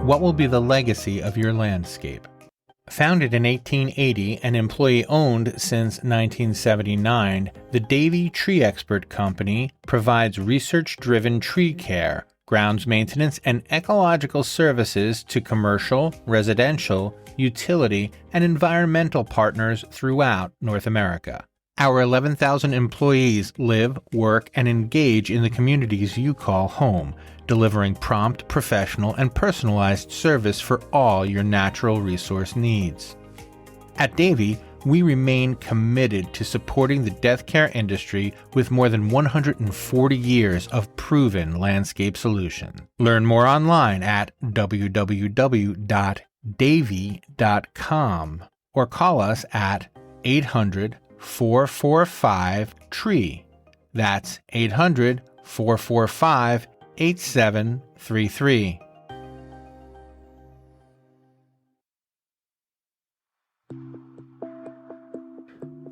what will be the legacy of your landscape? Founded in 1880 and employee-owned since 1979, the Davey Tree Expert Company provides research-driven tree care, grounds maintenance, and ecological services to commercial, residential, utility, and environmental partners throughout North America. Our 11,000 employees live, work, and engage in the communities you call home, delivering prompt, professional, and personalized service for all your natural resource needs. At Davey, we remain committed to supporting the death care industry with more than 140 years of proven landscape solutions. Learn more online at www.davey.com or call us at 800-445-TREE. That's 800-445-8733.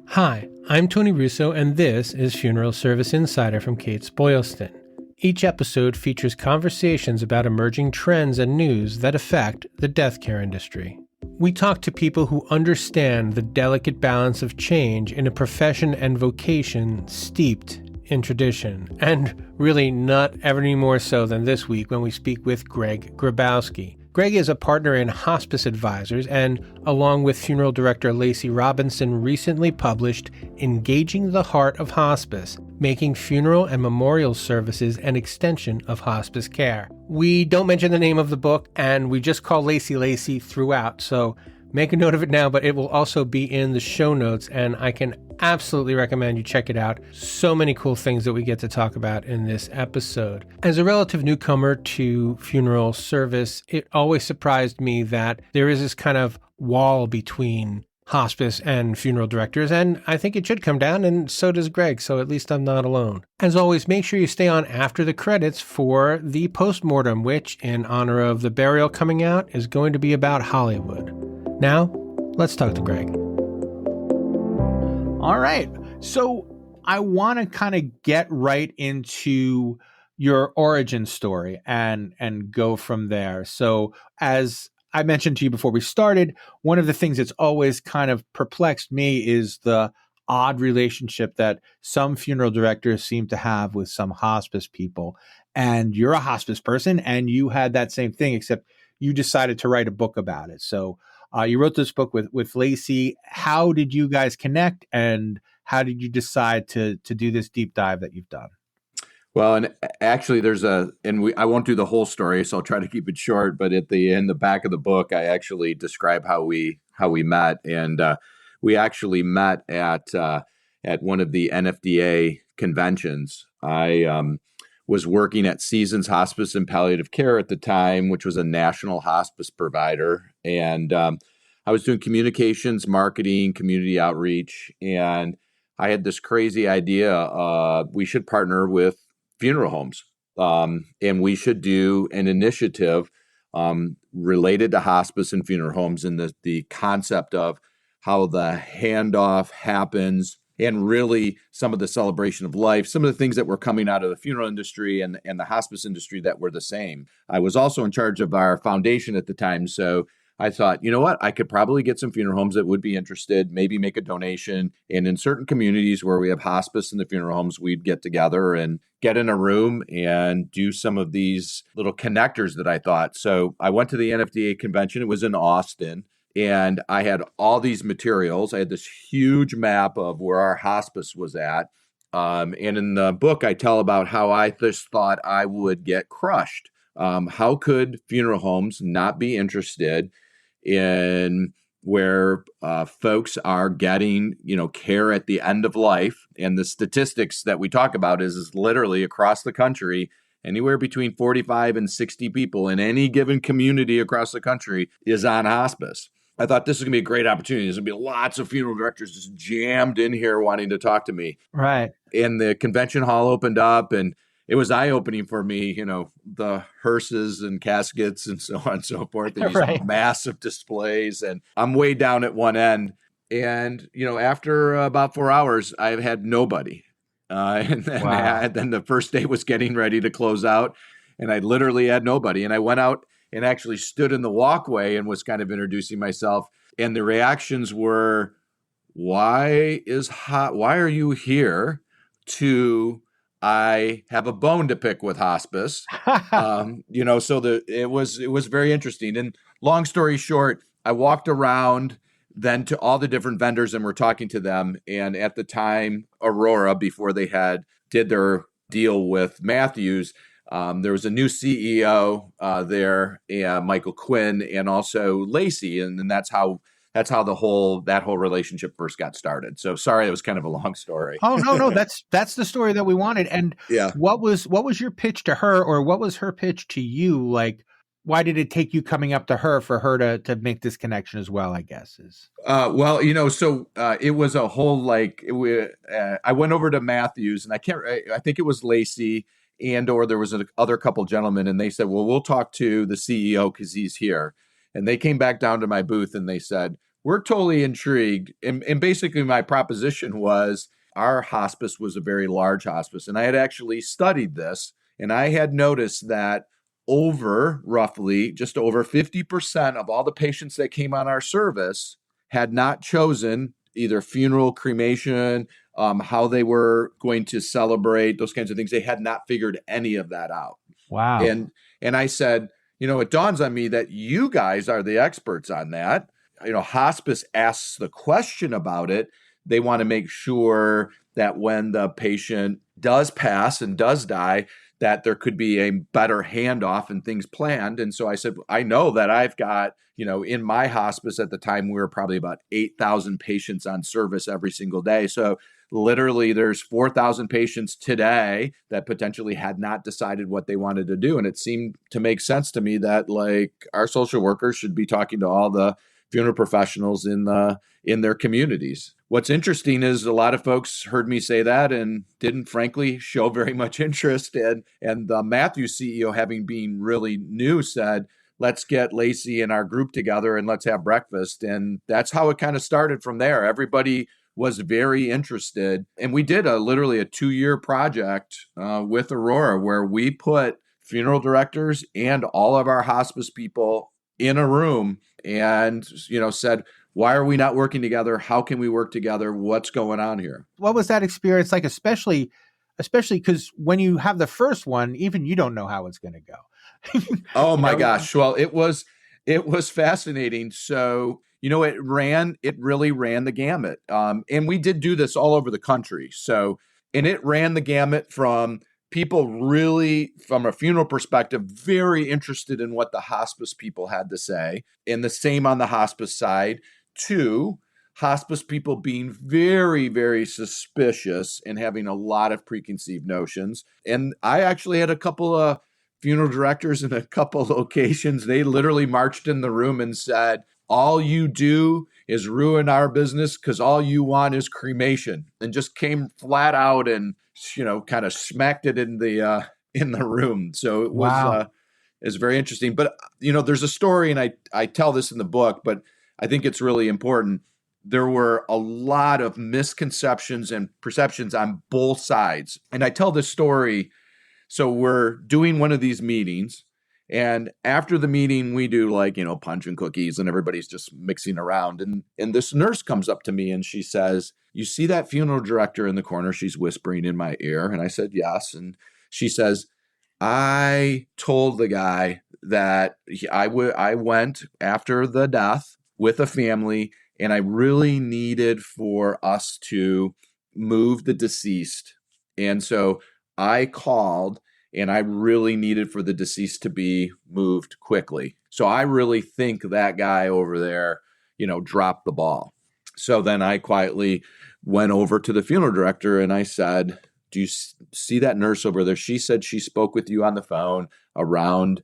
Hi, I'm Tony Russo, and this is Funeral Service Insider from Kates-Boylston. Each episode features conversations about emerging trends and news that affect the death care industry. We talk to people who understand the delicate balance of change in a profession and vocation steeped in tradition, and really not ever any more so than this week when we speak with Greg Grabowski. Greg is a partner in Hospice Advisors and, along with funeral director Lacey Robinson, recently published Engaging the Heart of Hospice, Making Funeral and Memorial Services an Extension of Hospice Care. We don't mention the name of the book, and we just call Lacey throughout, so make a note of it now, but it will also be in the show notes, and I can absolutely recommend you check it out. So many cool things that we get to talk about in this episode. As a relative newcomer to funeral service, it always surprised me that there is this kind of wall between hospice and funeral directors, and I think it should come down, and so does Greg, so at least I'm not alone. As always, make sure you stay on after the credits for the postmortem, which, in honor of the burial coming out, is going to be about Hollywood. Now, let's talk to Greg. All right. So I want to kind of get right into your origin story and go from there. So as I mentioned to you before we started, one of the things that's always kind of perplexed me is the odd relationship that some funeral directors seem to have with some hospice people. And you're a hospice person, and you had that same thing, except you decided to write a book about it. So you wrote this book with Lacey. How did you guys connect, and how did you decide to do this deep dive that you've done? Well, and actually I won't do the whole story, so I'll try to keep it short, but in the back of the book, I actually describe how we met. And we actually met at one of the NFDA conventions. I was working at Seasons Hospice and Palliative Care at the time, which was a national hospice provider. And I was doing communications, marketing, community outreach, and I had this crazy idea. We should partner with funeral homes, and we should do an initiative related to hospice and funeral homes, and the concept of how the handoff happens, and really some of the celebration of life, some of the things that were coming out of the funeral industry and the hospice industry that were the same. I was also in charge of our foundation at the time, so I thought, you know what, I could probably get some funeral homes that would be interested, maybe make a donation. And in certain communities where we have hospice in the funeral homes, we'd get together and get in a room and do some of these little connectors that I thought. So I went to the NFDA convention. It was in Austin. And I had all these materials. I had this huge map of where our hospice was at. And in the book, I tell about how I just thought I would get crushed. How could funeral homes not be interested in where folks are getting, care at the end of life? And the statistics that we talk about is literally across the country, anywhere between 45 and 60 people in any given community across the country is on hospice. I thought this was going to be a great opportunity. There's going to be lots of funeral directors just jammed in here wanting to talk to me. Right. And the convention hall opened up, and it was eye-opening for me, the hearses and caskets and so on and so forth. These Right. massive displays. And I'm way down at one end. And, after about 4 hours, I've had nobody. And then the first day was getting ready to close out, and I literally had nobody. And I went out and actually stood in the walkway and was kind of introducing myself. And the reactions were, why are you here? To, I have a bone to pick with hospice. So it was very interesting. And long story short, I walked around then to all the different vendors and we're talking to them. And at the time, Aurora, before they did their deal with Matthews, there was a new CEO there, Michael Quinn, and also Lacey, and that's how that whole relationship first got started. So sorry, it was kind of a long story. Oh, no, that's the story that we wanted. And yeah, what was your pitch to her, or what was her pitch to you? Like, why did it take you coming up to her for her to make this connection as well, I guess is. It was a whole, I went over to Matthews and I think it was Lacey or there was other couple gentlemen, and they said, well, we'll talk to the CEO because he's here. And they came back down to my booth and they said, we're totally intrigued. And basically my proposition was our hospice was a very large hospice. And I had actually studied this, and I had noticed that just over 50% of all the patients that came on our service had not chosen either funeral, cremation, how they were going to celebrate, those kinds of things. They had not figured any of that out. Wow. And I said, it dawns on me that you guys are the experts on that. Hospice asks the question about it. They want to make sure that when the patient does pass and does die, that there could be a better handoff and things planned. And so I said, I know that I've got, in my hospice at the time, we were probably about 8,000 patients on service every single day. So literally there's 4,000 patients today that potentially had not decided what they wanted to do. And it seemed to make sense to me that our social workers should be talking to all the funeral professionals in their communities. What's interesting is a lot of folks heard me say that and didn't, frankly, show very much interest. And the Matthews CEO, having been really new, said, let's get Lacey and our group together and let's have breakfast. And that's how it kind of started from there. Everybody was very interested. And we did literally a 2-year project with Aurora where we put funeral directors and all of our hospice people in a room and, said, why are we not working together? How can we work together? What's going on here? What was that experience like, especially because when you have the first one, even you don't know how it's going to go. Oh my gosh. Well, it was fascinating. So, it really ran the gamut. And we did do this all over the country. So, and it ran the gamut from people really, from a funeral perspective, very interested in what the hospice people had to say. And the same on the hospice side, to hospice people being very, very suspicious and having a lot of preconceived notions. And I actually had a couple of funeral directors in a couple of locations. They literally marched in the room and said, all you do is ruin our business because all you want is cremation, and just came flat out and, kind of smacked it in the room. So it was, wow. It's very interesting. But, there's a story, and I tell this in the book, but I think it's really important. There were a lot of misconceptions and perceptions on both sides. And I tell this story. So we're doing one of these meetings, and after the meeting, we do punch and cookies, and everybody's just mixing around. And this nurse comes up to me and she says, you see that funeral director in the corner? She's whispering in my ear. And I said, yes. And she says, I told the guy that I went after the death with a family, and I really needed for us to move the deceased. And so I called, and I really needed for the deceased to be moved quickly. So I really think that guy over there, dropped the ball. So then I quietly went over to the funeral director and I said, do you see that nurse over there? She said she spoke with you on the phone around,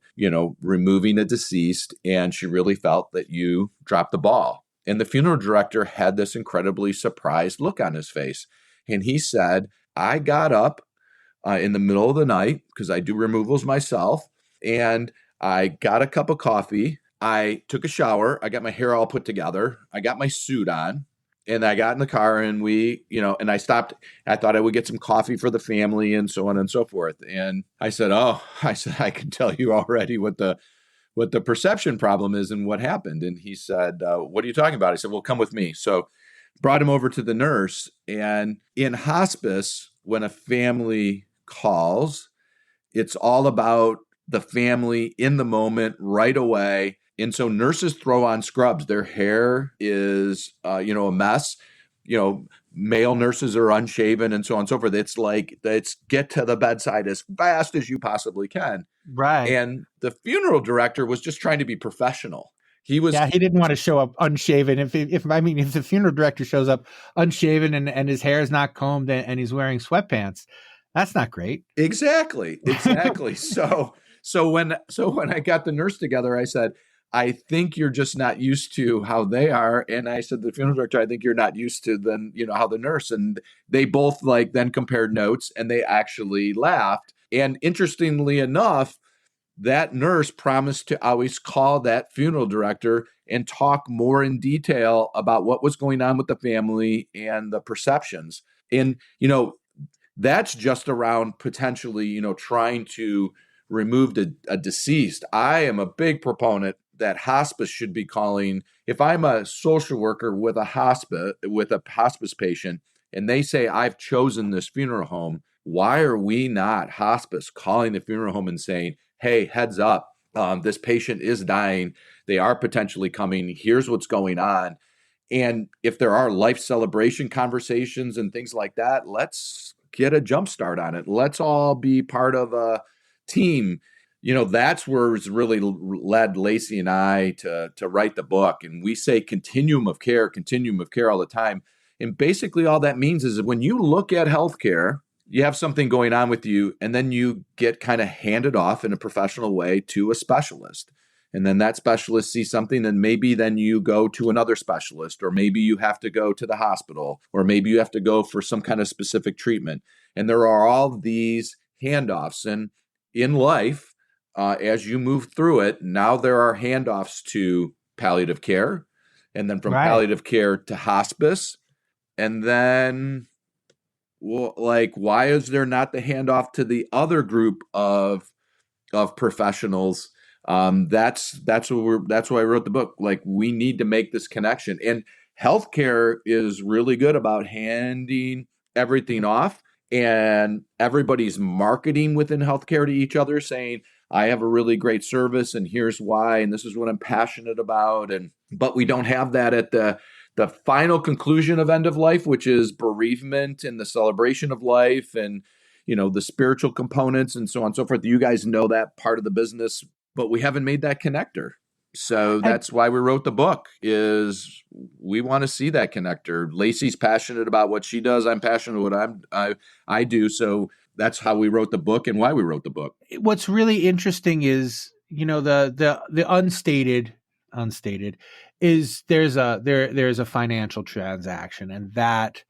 removing a deceased, and she really felt that you dropped the ball. And the funeral director had this incredibly surprised look on his face. And he said, I got up in the middle of the night, because I do removals myself, and I got a cup of coffee. I took a shower. I got my hair all put together. I got my suit on, and I got in the car, and and I stopped. I thought I would get some coffee for the family and so on and so forth. And I said, I can tell you already what the what the perception problem is and what happened. And he said, what are you talking about? I said, well, come with me. So brought him over to the nurse. And in hospice, when a family calls, it's all about the family in the moment right away. And so nurses throw on scrubs. Their hair is, a mess. Male nurses are unshaven and so on and so forth. It's get to the bedside as fast as you possibly can. Right. And the funeral director was just trying to be professional. He didn't want to show up unshaven. If the funeral director shows up unshaven and his hair is not combed and he's wearing sweatpants, that's not great. Exactly. So when I got the nurse together, I said, I think you're just not used to how they are. And I said, the funeral director, I think you're not used to how the nurse, and they both then compared notes and they actually laughed. And interestingly enough, that nurse promised to always call that funeral director and talk more in detail about what was going on with the family and the perceptions. And, that's just around potentially, trying to remove a deceased. I am a big proponent that hospice should be calling. If I'm a social worker with a hospice patient and they say, I've chosen this funeral home, why are we not hospice calling the funeral home and saying, hey, heads up, this patient is dying. They are potentially coming. Here's what's going on. And if there are life celebration conversations and things like that, let's get a jump start on it. Let's all be part of a team. That's where it's really led Lacey and I to write the book. And we say continuum of care all the time. And basically all that means is that when you look at healthcare, you have something going on with you, and then you get kind of handed off in a professional way to a specialist. And then that specialist sees something, and maybe then you go to another specialist, or maybe you have to go to the hospital, or maybe you have to go for some kind of specific treatment. And there are all these handoffs. And in life, as you move through it, now there are handoffs to palliative care, and then from palliative care to hospice. And then, why is there not the handoff to the other group of professionals? That's why I wrote the book. We need to make this connection. And healthcare is really good about handing everything off, and everybody's marketing within healthcare to each other, saying, I have a really great service and here's why, and this is what I'm passionate about. But we don't have that at the final conclusion of end of life, which is bereavement and the celebration of life and, the spiritual components and so on and so forth. You guys know that part of the business, but we haven't made that connector. So that's why we wrote the book, is we want to see that connector. Lacey's passionate about what she does. I'm passionate about what I do. So that's how we wrote the book and why we wrote the book. What's really interesting is, the unstated is there's a financial transaction, and that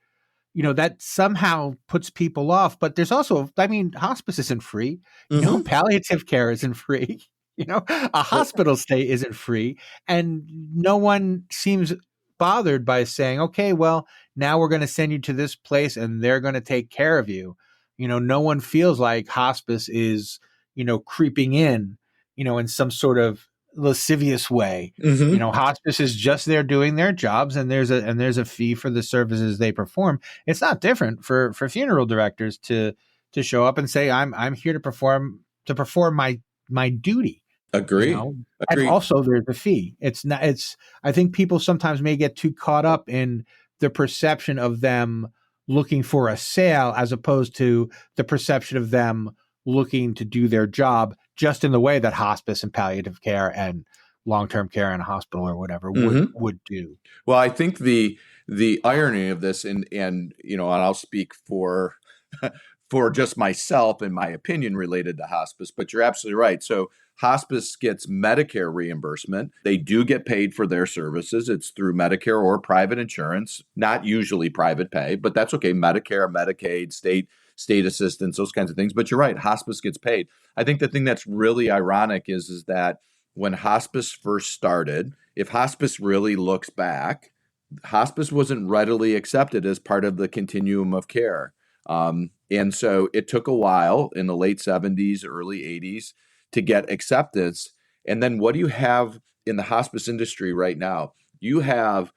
somehow puts people off. But there's also, hospice isn't free. Palliative care isn't free. A hospital stay isn't free, and no one seems bothered by saying, okay, well, now we're going to send you to this place and they're going to take care of you. No one feels like hospice is, creeping in some sort of lascivious way. Hospice is just there doing their jobs, and there's a fee for the services they perform. It's not different for funeral directors to show up and say, I'm here to perform my duty. Agree. And also there's a fee. I think people sometimes may get too caught up in the perception of them looking for a sale, as opposed to the perception of them looking to do their job, just in the way that hospice and palliative care and long-term care in a hospital or whatever would do. Well, I think the irony of this, and I'll speak for just myself and my opinion related to hospice, but you're absolutely right. So hospice gets Medicare reimbursement. They do get paid for their services. It's through Medicare or private insurance, not usually private pay, but that's okay. Medicare, Medicaid, state assistance, those kinds of things. But you're right, hospice gets paid. I think the thing that's really ironic is that when hospice first started, if hospice really looks back, hospice wasn't readily accepted as part of the continuum of care. And so it took a while in the late 70s, early 80s to get acceptance. And then what do you have in the hospice industry right now? You have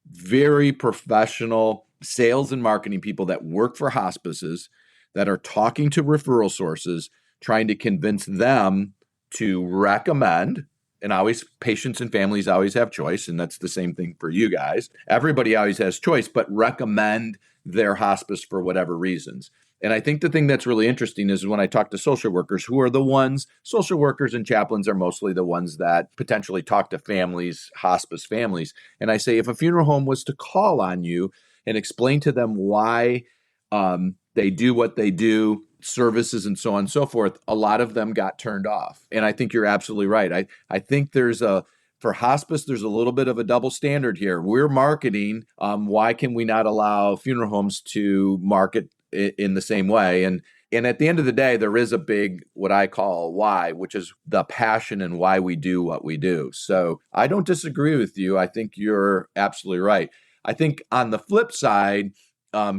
very professional sales and marketing people that work for hospices that are talking to referral sources, trying to convince them to recommend. And always, patients and families always have choice, and that's the same thing for you guys. Everybody always has choice, but recommend their hospice for whatever reasons. And I think the thing that's really interesting is when I talk to social workers, who are the ones, social workers and chaplains are mostly the ones that potentially talk to families, hospice families. And I say, if a funeral home was to call on you and explain to them why they do what they do, services and so on and so forth, a lot of them got turned off. And I think you're absolutely right. I think for hospice, there's a little bit of a double standard here. We're marketing. Why can we not allow funeral homes to market in the same way? And at the end of the day, there is a big, what I call why, which is the passion and why we do what we do. So I don't disagree with you. I think you're absolutely right. I think on the flip side,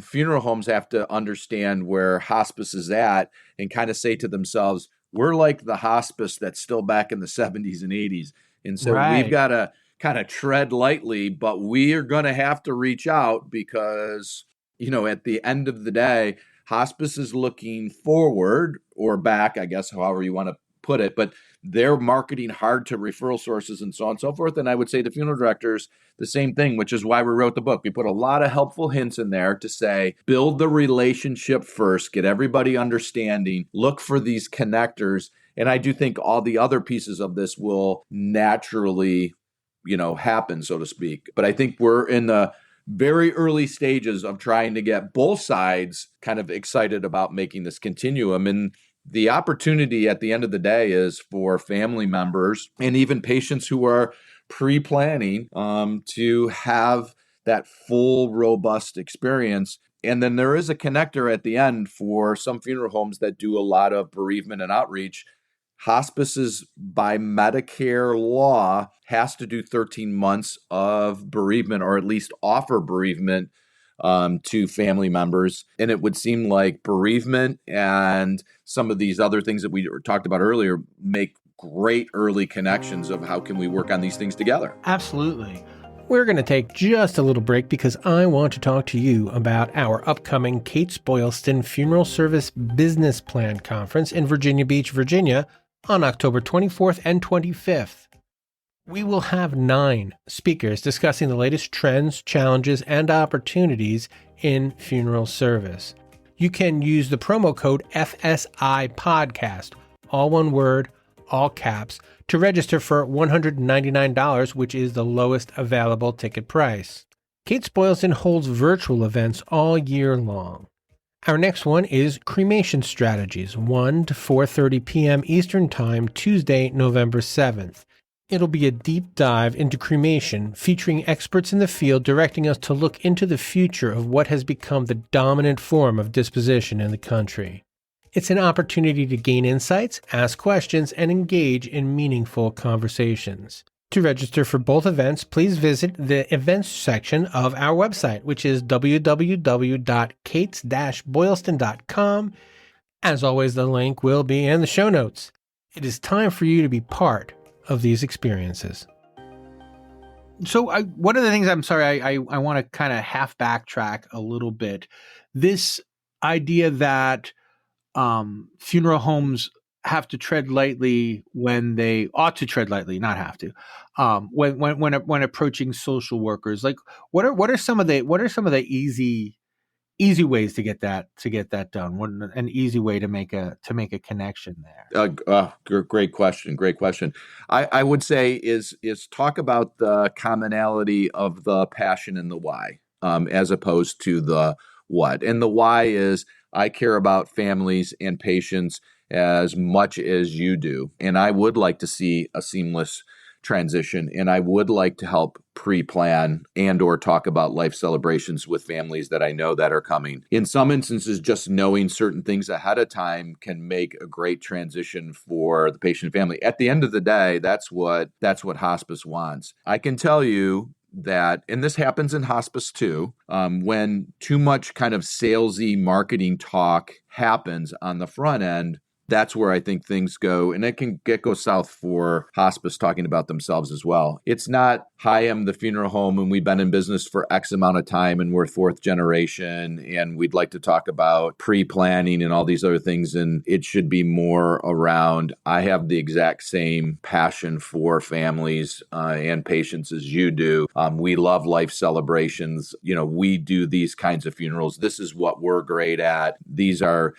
funeral homes have to understand where hospice is at and kind of say to themselves, we're like the hospice that's still back in the 70s and 80s. And so we've got to kind of tread lightly, but we are going to have to reach out because, at the end of the day, hospice is looking forward or back, I guess, however you want to put it, but they're marketing hard to referral sources and so on and so forth. And I would say the funeral directors, the same thing, which is why we wrote the book. We put a lot of helpful hints in there to say, build the relationship first, get everybody understanding, look for these connectors. And I do think all the other pieces of this will naturally, happen, so to speak. But I think we're in the very early stages of trying to get both sides kind of excited about making this continuum. And the opportunity at the end of the day is for family members and even patients who are pre-planning to have that full, robust experience. And then there is a connector at the end for some funeral homes that do a lot of bereavement and outreach. Hospices, by Medicare law, has to do 13 months of bereavement, or at least offer bereavement to family members. And it would seem like bereavement and some of these other things that we talked about earlier make great early connections of how can we work on these things together. Absolutely. We're going to take just a little break because I want to talk to you about our upcoming Kates-Boylston Funeral Service Business Plan Conference in Virginia Beach, Virginia on October 24th and 25th. We will have 9 speakers discussing the latest trends, challenges, and opportunities in funeral service. You can use the promo code FSI Podcast, all one word, all caps, to register for $199, which is the lowest available ticket price. Kates-Boylston holds virtual events all year long. Our next one is Cremation Strategies, 1 to 4:30 p.m. Eastern Time, Tuesday, November 7th. It'll be a deep dive into cremation, featuring experts in the field directing us to look into the future of what has become the dominant form of disposition in the country. It's an opportunity to gain insights, ask questions, and engage in meaningful conversations. To register for both events, please visit the events section of our website, which is www.kates-boylston.com. As always, the link will be in the show notes. It is time for you to be part of these experiences. So one of the things, I want to kind of half backtrack a little bit. This idea that funeral homes have to tread lightly when they ought to tread lightly, not have to, when approaching social workers. Like, what are some of the easy ways to get that done? An easy way to make a connection there? Great question. I would say is talk about the commonality of the passion and the why, as opposed to the what. And the why is, I care about families and patients as much as you do. And I would like to see a seamless transition. And I would like to help pre-plan and or talk about life celebrations with families that I know that are coming. In some instances, just knowing certain things ahead of time can make a great transition for the patient and family. At the end of the day, that's what hospice wants. I can tell you that, and this happens in hospice too, when too much kind of salesy marketing talk happens on the front end, that's where I think things go, and it can go south for hospice talking about themselves as well. It's not, hi, I'm the funeral home and we've been in business for X amount of time and we're fourth generation and we'd like to talk about pre-planning and all these other things. And it should be more around, I have the exact same passion for families and patients as you do. We love life celebrations. We do these kinds of funerals. This is what we're great at. These are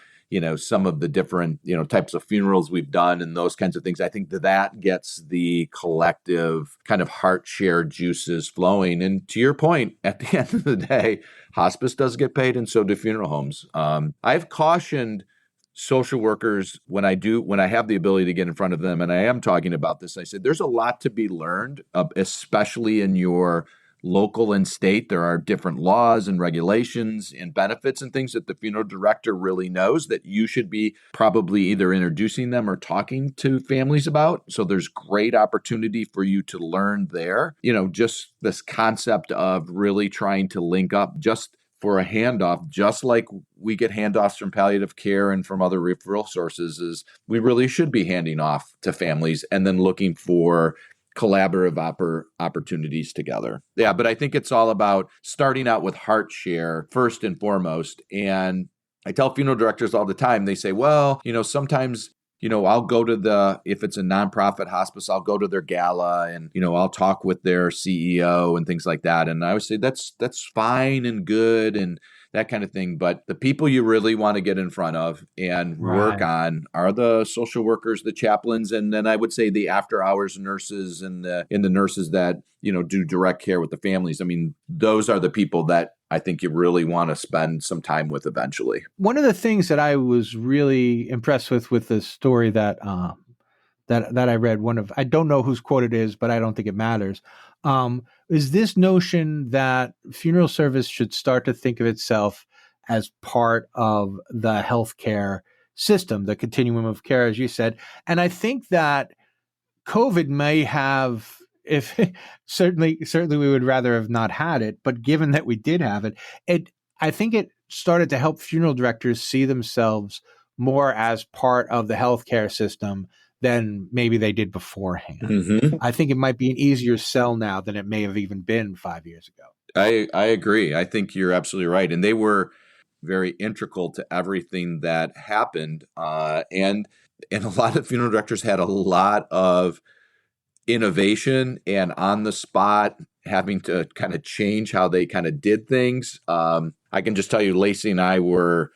some of the different, types of funerals we've done and those kinds of things. I think that gets the collective kind of heart share juices flowing. And to your point, at the end of the day, hospice does get paid and so do funeral homes. I've cautioned social workers when I have the ability to get in front of them, and I am talking about this, I said, there's a lot to be learned, especially in your local and state. There are different laws and regulations and benefits and things that the funeral director really knows that you should be probably either introducing them or talking to families about. So there's great opportunity for you to learn there. Just this concept of really trying to link up just for a handoff, just like we get handoffs from palliative care and from other referral sources, is we really should be handing off to families and then looking for collaborative opportunities together. Yeah, but I think it's all about starting out with heart share first and foremost. And I tell funeral directors all the time, they say, well, sometimes, I'll go to if it's a nonprofit hospice, I'll go to their gala and, I'll talk with their CEO and things like that. And I would say that's fine and good and that kind of thing. But the people you really want to get in front of and work on are the social workers, the chaplains, and then I would say the after hours nurses and the nurses that, do direct care with the families. I mean, those are the people that I think you really want to spend some time with eventually. One of the things that I was really impressed with the story that I read, I don't know whose quote it is, but I don't think it matters, is this notion that funeral service should start to think of itself as part of the healthcare system, the continuum of care, as you said. And I think that COVID may have, if certainly we would rather have not had it, but given that we did have it, I think it started to help funeral directors see themselves more as part of the healthcare system than maybe they did beforehand. Mm-hmm. I think it might be an easier sell now than it may have even been 5 years ago. I agree. I think you're absolutely right. And they were very integral to everything that happened. And a lot of funeral directors had a lot of innovation and on the spot having to kind of change how they kind of did things. I can just tell you, Lacey and I were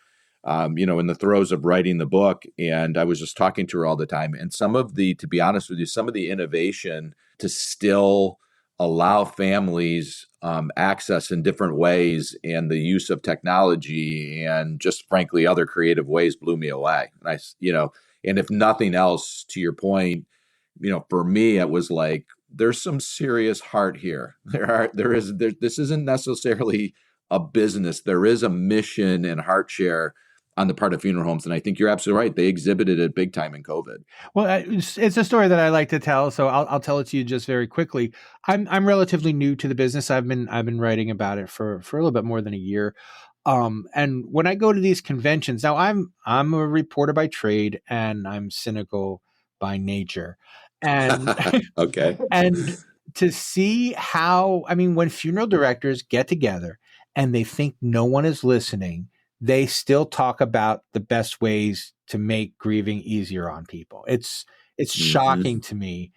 in the throes of writing the book, and I was just talking to her all the time. And to be honest with you, some of the innovation to still allow families access in different ways and the use of technology and just frankly other creative ways blew me away. And and if nothing else, to your point, for me, it was like, there's some serious heart here. This isn't necessarily a business. There is a mission and heart share on the part of funeral homes. And I think you're absolutely right. They exhibited it big time in COVID. Well, it's a story that I like to tell. So I'll tell it to you just very quickly. I'm relatively new to the business. I've been writing about it for a little bit more than a year. And when I go to these conventions, now I'm a reporter by trade and I'm cynical by nature. And okay. And to see when funeral directors get together and they think no one is listening, they still talk about the best ways to make grieving easier on people. It's shocking to me.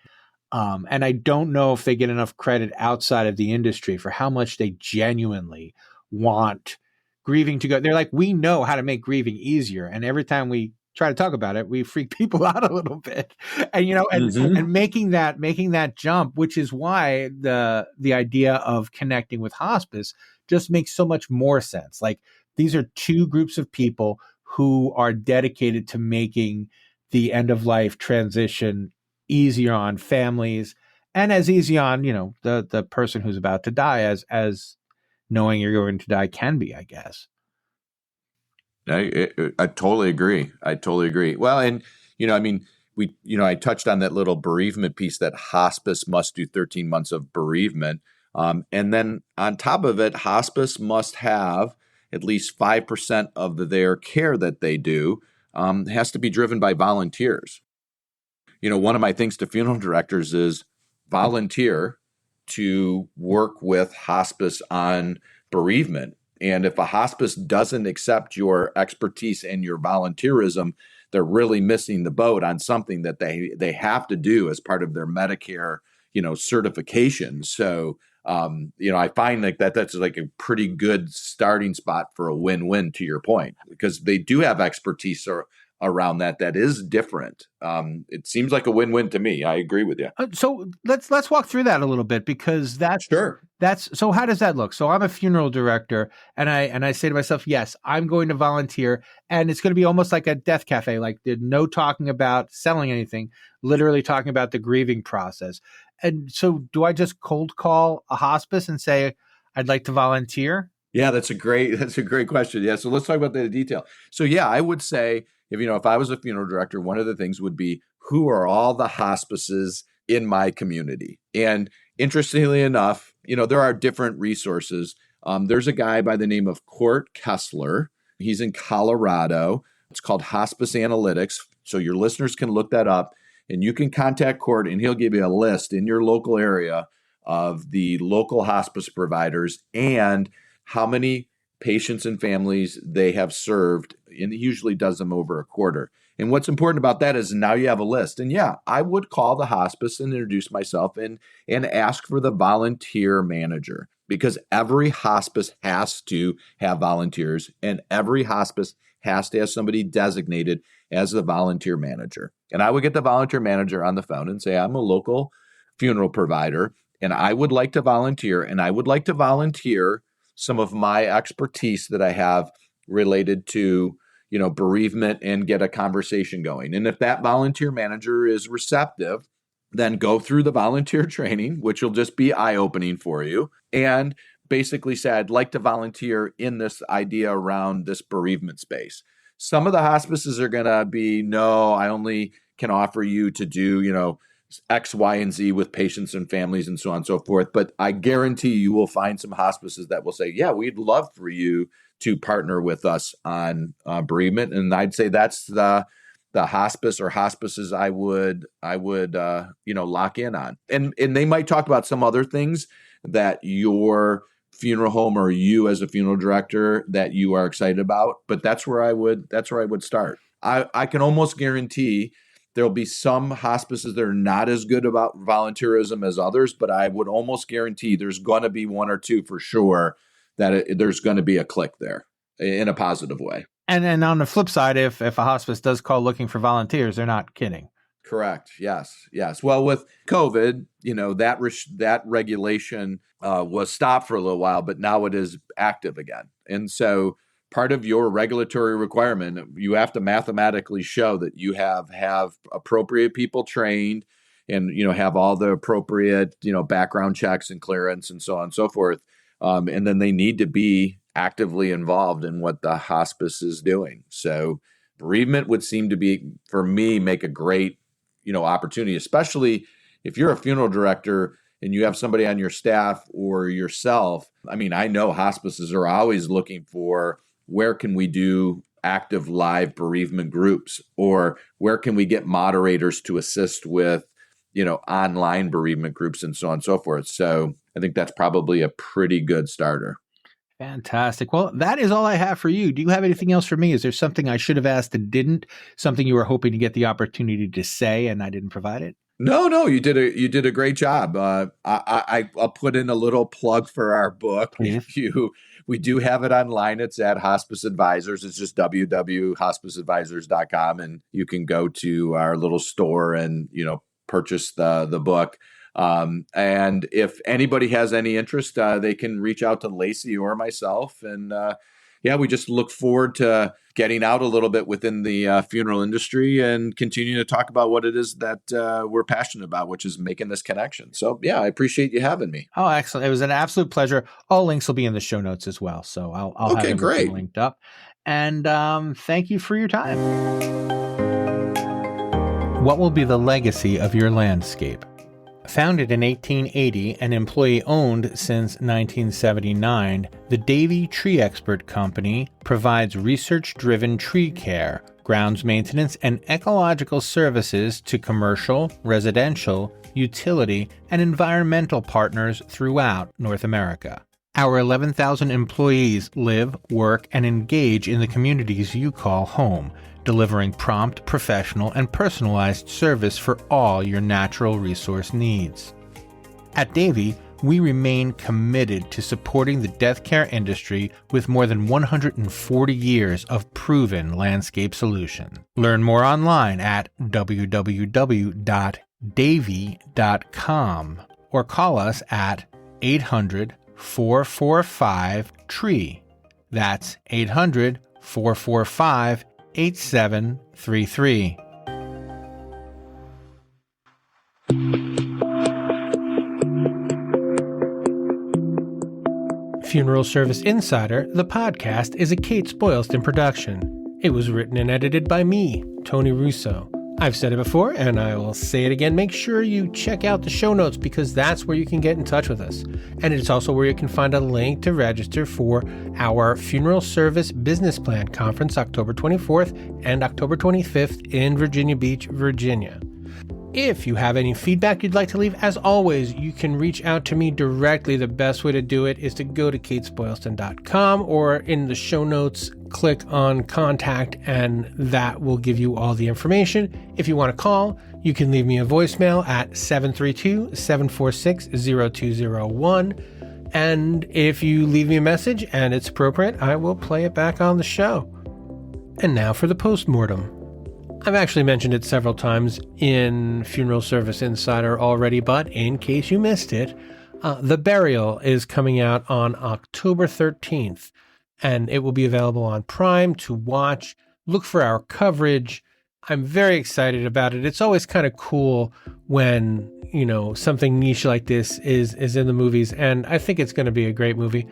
And I don't know if they get enough credit outside of the industry for how much they genuinely want grieving to go. They're like, we know how to make grieving easier. And every time we try to talk about it, we freak people out a little bit. And and making that jump, which is why the idea of connecting with hospice just makes so much more sense. Like, these are two groups of people who are dedicated to making the end of life transition easier on families and as easy on, the person who's about to die as knowing you're going to die can be, I guess. I totally agree. Well, and, I touched on that little bereavement piece that hospice must do 13 months of bereavement. And then on top of it, hospice must have at least 5% of their care that they do has to be driven by volunteers. One of my things to funeral directors is volunteer to work with hospice on bereavement. And if a hospice doesn't accept your expertise and your volunteerism, they're really missing the boat on something that they have to do as part of their Medicare, certification. So, I find that's like a pretty good starting spot for a win-win, to your point, because they do have expertise around that is different. It seems like a win-win to me. I agree with you. So let's walk through that a little bit, because Sure. So how does that look? So I'm a funeral director, and I say to myself, yes, I'm going to volunteer, and it's going to be almost like a death cafe. Like, there's no talking about selling anything, literally talking about the grieving process. And so do I just cold call a hospice and say, I'd like to volunteer? Yeah, that's a great question. Yeah. So let's talk about that in detail. So yeah, I would say, if I was a funeral director, one of the things would be, who are all the hospices in my community? And interestingly enough, there are different resources. There's a guy by the name of Court Kessler. He's in Colorado. It's called Hospice Analytics. So your listeners can look that up, and you can contact Court, and he'll give you a list in your local area of the local hospice providers and how many patients and families they have served, and it usually does them over a quarter. And what's important about that is now you have a list. And yeah, I would call the hospice and introduce myself and ask for the volunteer manager, because every hospice has to have volunteers, and every hospice has to have somebody designated as the volunteer manager. And I would get the volunteer manager on the phone and say, I'm a local funeral provider, and I would like to volunteer, and I would like to volunteer some of my expertise that I have related to, bereavement, and get a conversation going. And if that volunteer manager is receptive, then go through the volunteer training, which will just be eye-opening for you, and basically say, I'd like to volunteer in this idea around this bereavement space. Some of the hospices are going to be, no, I only can offer you to do, X, Y, and Z with patients and families and so on and so forth. But I guarantee you will find some hospices that will say, yeah, we'd love for you to partner with us on bereavement. And I'd say that's the hospice or hospices I would lock in on. And they might talk about some other things that your funeral home or you as a funeral director that you are excited about, but that's where I would start. I can almost guarantee there'll be some hospices that are not as good about volunteerism as others, but I would almost guarantee there's going to be one or two for sure that there's going to be a click there in a positive way. And then on the flip side, if a hospice does call looking for volunteers, they're not kidding. Correct. Yes. Well, with COVID, that regulation was stopped for a little while, but now it is active again. And so part of your regulatory requirement, you have to mathematically show that you have appropriate people trained and, have all the appropriate, background checks and clearance and so on and so forth. And then they need to be actively involved in what the hospice is doing. So bereavement would seem to be, for me, make a great, opportunity, especially if you're a funeral director and you have somebody on your staff or yourself. I mean, I know hospices are always looking for, where can we do active live bereavement groups, or where can we get moderators to assist with, online bereavement groups and so on and so forth. So I think that's probably a pretty good starter. Fantastic. Well, that is all I have for you. Do you have anything else for me? Is there something I should have asked and didn't? Something you were hoping to get the opportunity to say and I didn't provide it? No, you did a great job. I'll put in a little plug for our book. We do have it online. It's at Hospice Advisors. It's just www.hospiceadvisors.com, and you can go to our little store and purchase the book. And if anybody has any interest, they can reach out to Lacey or myself. And we just look forward to getting out a little bit within the funeral industry and continuing to talk about what it is that we're passionate about, which is making this connection. So I appreciate you having me. Oh, excellent. It was an absolute pleasure. All links will be in the show notes as well. So I'll have everything linked up. And thank you for your time. What will be the legacy of your landscape? Founded in 1880 and employee-owned since 1979, the Davey Tree Expert Company provides research-driven tree care, grounds maintenance, and ecological services to commercial, residential, utility, and environmental partners throughout North America. Our 11,000 employees live, work, and engage in the communities you call home, delivering prompt, professional, and personalized service for all your natural resource needs. At Davy, we remain committed to supporting the death care industry with more than 140 years of proven landscape solutions. Learn more online at www.davy.com or call us at 800-445-TREE. That's 800-445-8733. Funeral Service Insider, the podcast, is a Kates-Boylston production. It was written and edited by me, Tony Russo. I've said it before, and I will say it again. Make sure you check out the show notes because that's where you can get in touch with us. And it's also where you can find a link to register for our Funeral Service Business Plan Conference, October 24th and October 25th in Virginia Beach, Virginia. If you have any feedback you'd like to leave, as always, you can reach out to me directly. The best way to do it is to go to Kates-Boylston.com or in the show notes, click on contact, and that will give you all the information. If you want to call, you can leave me a voicemail at 732-746-0201. And if you leave me a message and it's appropriate, I will play it back on the show. And now for the postmortem. I've actually mentioned it several times in Funeral Service Insider already, but in case you missed it, The Burial is coming out on October 13th, and it will be available on Prime to watch. Look for our coverage. I'm very excited about it. It's always kind of cool when, something niche like this is in the movies, and I think it's going to be a great movie.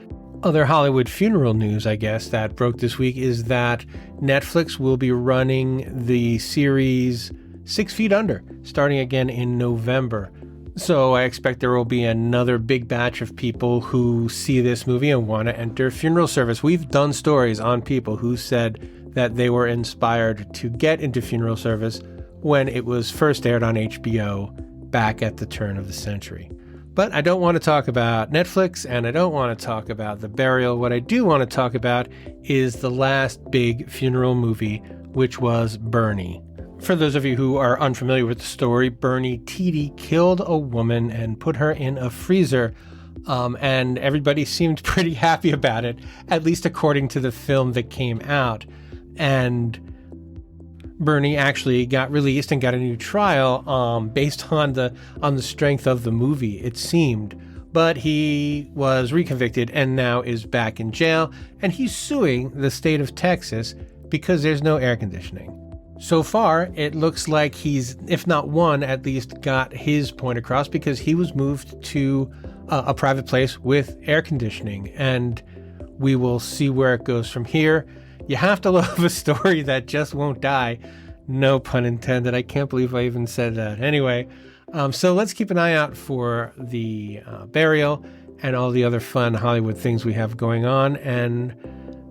Other Hollywood funeral news, I guess, that broke this week is that Netflix will be running the series 6 Feet Under, starting again in November. So I expect there will be another big batch of people who see this movie and want to enter funeral service. We've done stories on people who said that they were inspired to get into funeral service when it was first aired on HBO back at the turn of the century. But I don't want to talk about Netflix, and I don't want to talk about The Burial. What I do want to talk about is the last big funeral movie, which was Bernie. For those of you who are unfamiliar with the story, Bernie Tiede killed a woman and put her in a freezer, and everybody seemed pretty happy about it, at least according to the film that came out. And Bernie actually got released and got a new trial based on the strength of the movie, it seemed. But he was reconvicted and now is back in jail, and he's suing the state of Texas because there's no air conditioning. So far, it looks like he's, if not won, at least got his point across because he was moved to a private place with air conditioning, and we will see where it goes from here. You have to love a story that just won't die. No pun intended. I can't believe I even said that. Anyway, so let's keep an eye out for The Burial and all the other fun Hollywood things we have going on. And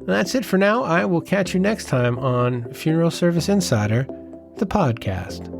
that's it for now. I will catch you next time on Funeral Service Insider, the podcast.